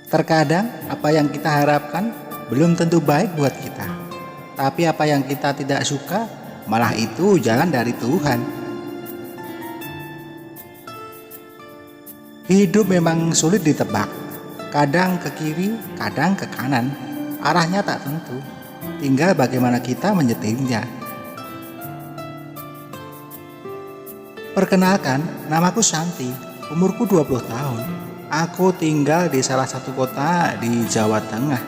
Terkadang apa yang kita harapkan belum tentu baik buat kita, tapi apa yang kita tidak suka malah itu jalan dari Tuhan. Hidup memang sulit ditebak, kadang ke kiri, kadang ke kanan, arahnya tak tentu, tinggal bagaimana kita menyetirnya. Perkenalkan, namaku Santi, umurku 20 tahun. Aku tinggal di salah satu kota di Jawa Tengah.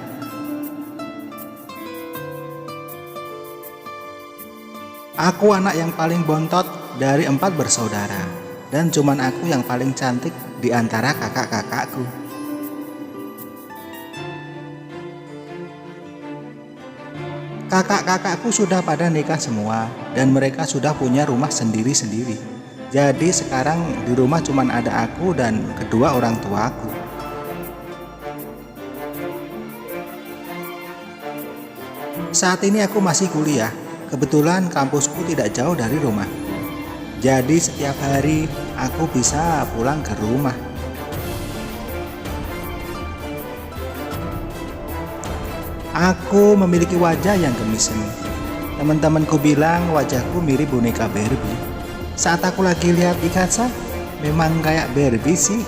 Aku anak yang paling bontot dari 4 bersaudara, dan cuman aku yang paling cantik di antara kakak-kakakku. Kakak-kakakku sudah pada nikah semua, dan mereka sudah punya rumah sendiri-sendiri. Jadi sekarang di rumah cuman ada aku dan kedua orang tuaku. Saat ini aku masih kuliah. Kebetulan kampusku tidak jauh dari rumah. Jadi setiap hari aku bisa pulang ke rumah. Aku memiliki wajah yang gemisem. Teman-temanku bilang wajahku mirip boneka Barbie. Saat aku lagi lihat di kaca, memang kayak Barbie sih.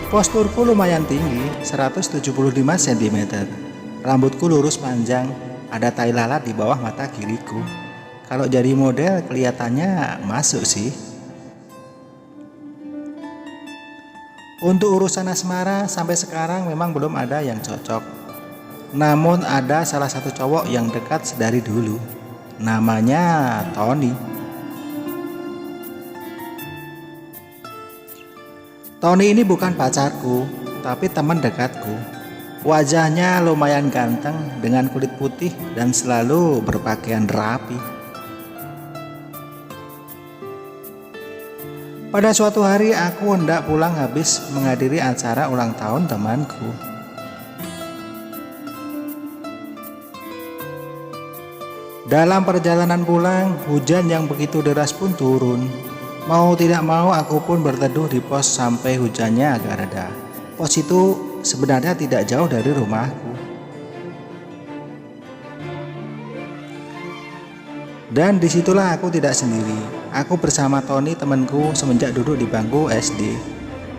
Posturku lumayan tinggi, 175 cm. Rambutku lurus panjang, ada tai lalat di bawah mata kiriku. Kalau jadi model kelihatannya masuk sih. Untuk urusan asmara sampai sekarang memang belum ada yang cocok. Namun ada salah satu cowok yang dekat dari dulu. Namanya Tony. Tony ini bukan pacarku, tapi teman dekatku. Wajahnya lumayan ganteng dengan kulit putih dan selalu berpakaian rapi. Pada suatu hari aku hendak pulang habis menghadiri acara ulang tahun temanku. Dalam perjalanan pulang, hujan yang begitu deras pun turun. Mau tidak mau aku pun berteduh di pos sampai hujannya agak reda. Pos itu sebenarnya tidak jauh dari rumahku. Dan disitulah aku tidak sendiri. Aku bersama Tony temanku semenjak duduk di bangku SD.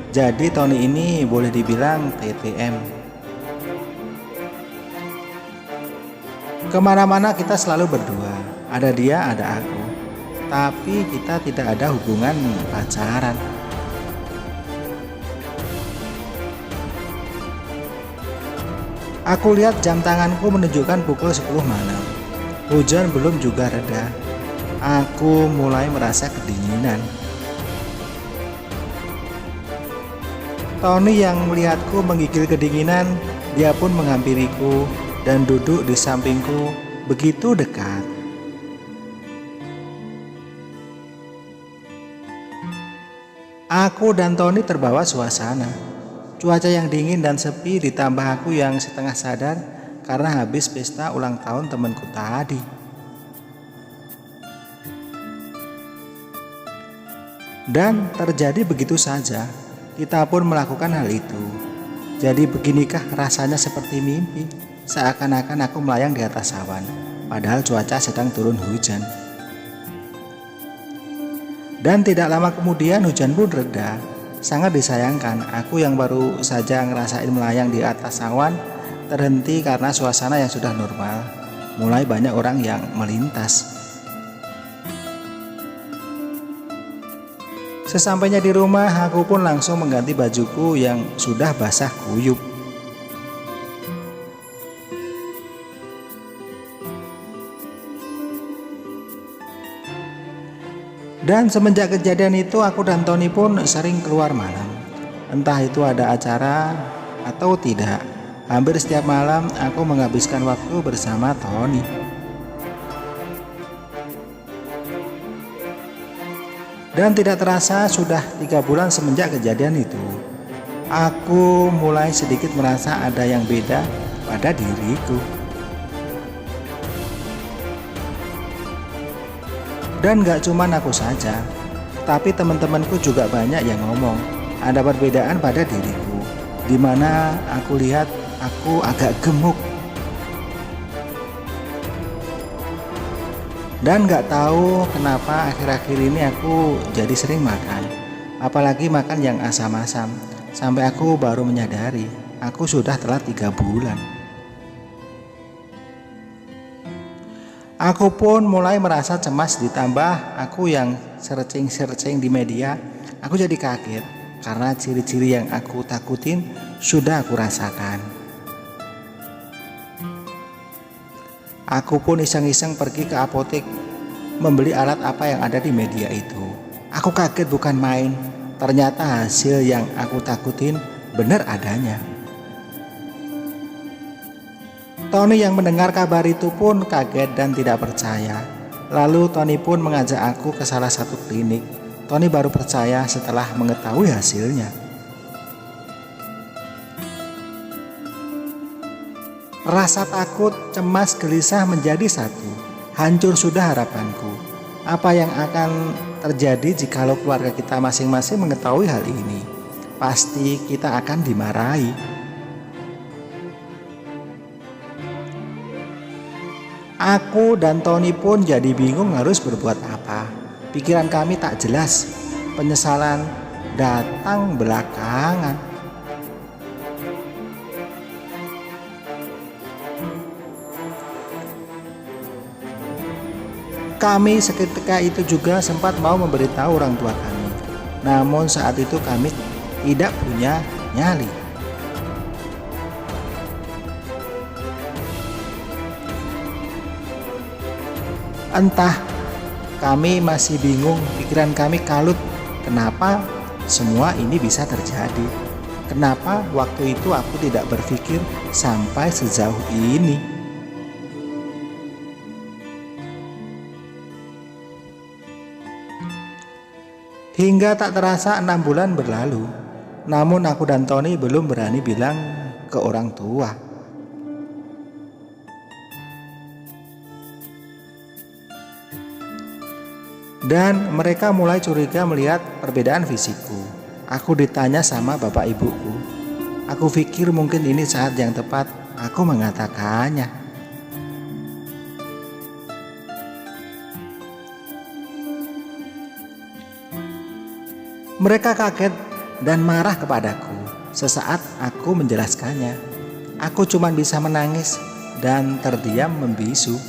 Jadi Tony ini boleh dibilang TTM. Kemana-mana kita selalu berdua. Ada dia, ada aku. Tapi kita tidak ada hubungan pacaran. Aku lihat jam tanganku menunjukkan pukul 10 malam. Hujan belum juga reda. Aku mulai merasa kedinginan. Tony yang melihatku menggigil kedinginan, dia pun menghampiriku dan duduk di sampingku begitu dekat. Aku dan Tony terbawa suasana. Cuaca yang dingin dan sepi ditambah aku yang setengah sadar karena habis pesta ulang tahun temanku tadi. Dan terjadi begitu saja, kita pun melakukan hal itu. Jadi beginikah rasanya seperti mimpi? Seakan-akan aku melayang di atas awan, padahal cuaca sedang turun hujan. Dan tidak lama kemudian hujan pun reda. Sangat disayangkan, aku yang baru saja ngerasain melayang di atas awan terhenti karena suasana yang sudah normal. Mulai banyak orang yang melintas. Sesampainya di rumah, aku pun langsung mengganti bajuku yang sudah basah kuyup. Dan semenjak kejadian itu aku dan Tony pun sering keluar malam. Entah itu ada acara atau tidak, hampir setiap malam aku menghabiskan waktu bersama Tony. Dan tidak terasa sudah 3 bulan semenjak kejadian itu. Aku mulai sedikit merasa ada yang beda pada diriku. Dan gak cuman aku saja, Tapi teman-temanku juga banyak yang ngomong ada perbedaan pada diriku, di mana aku lihat aku agak gemuk. Dan gak tahu kenapa akhir-akhir ini aku jadi sering makan, apalagi makan yang asam-asam, sampai aku baru menyadari aku sudah telat 3 bulan. Aku pun mulai merasa cemas, ditambah aku yang searching di media. Aku jadi kaget karena ciri-ciri yang aku takutin sudah aku rasakan. Aku pun iseng-iseng pergi ke apotek membeli alat apa yang ada di media itu. Aku kaget bukan main, ternyata hasil yang aku takutin benar adanya. Tony yang mendengar kabar itu pun kaget dan tidak percaya. Lalu Tony pun mengajak aku ke salah satu klinik. Tony baru percaya setelah mengetahui hasilnya. Rasa takut, cemas, gelisah menjadi satu. Hancur sudah harapanku. Apa yang akan terjadi jikalau keluarga kita masing-masing mengetahui hal ini? Pasti kita akan dimarahi. Aku dan Tony pun jadi bingung harus berbuat apa. Pikiran kami tak jelas. Penyesalan datang belakangan. Kami seketika itu juga sempat mau memberitahu orang tua kami. Namun saat itu kami tidak punya nyali. Entah, kami masih bingung, pikiran kami kalut. Kenapa semua ini bisa terjadi? Kenapa waktu itu aku tidak berpikir sampai sejauh ini? Hingga tak terasa 6 bulan berlalu. Namun aku dan Tony belum berani bilang ke orang tua. Dan mereka mulai curiga melihat perbedaan fisikku. Aku ditanya sama bapak ibuku. Aku pikir mungkin ini saat yang tepat aku mengatakannya. Mereka kaget dan marah kepadaku. Sesaat aku menjelaskannya. Aku cuma bisa menangis dan terdiam membisu.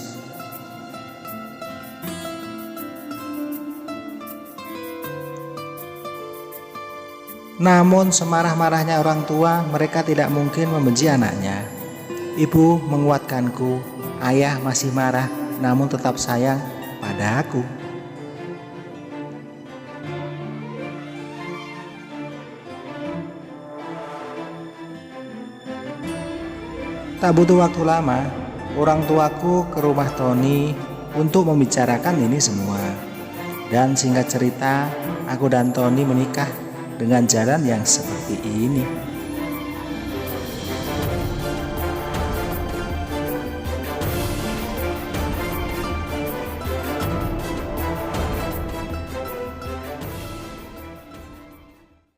Namun semarah-marahnya orang tua, mereka tidak mungkin membenci anaknya. Ibu menguatkanku, ayah masih marah namun tetap sayang pada aku. Tak butuh waktu lama, orang tuaku ke rumah Tony untuk membicarakan ini semua. Dan singkat cerita, aku dan Tony menikah dengan jalan yang seperti ini.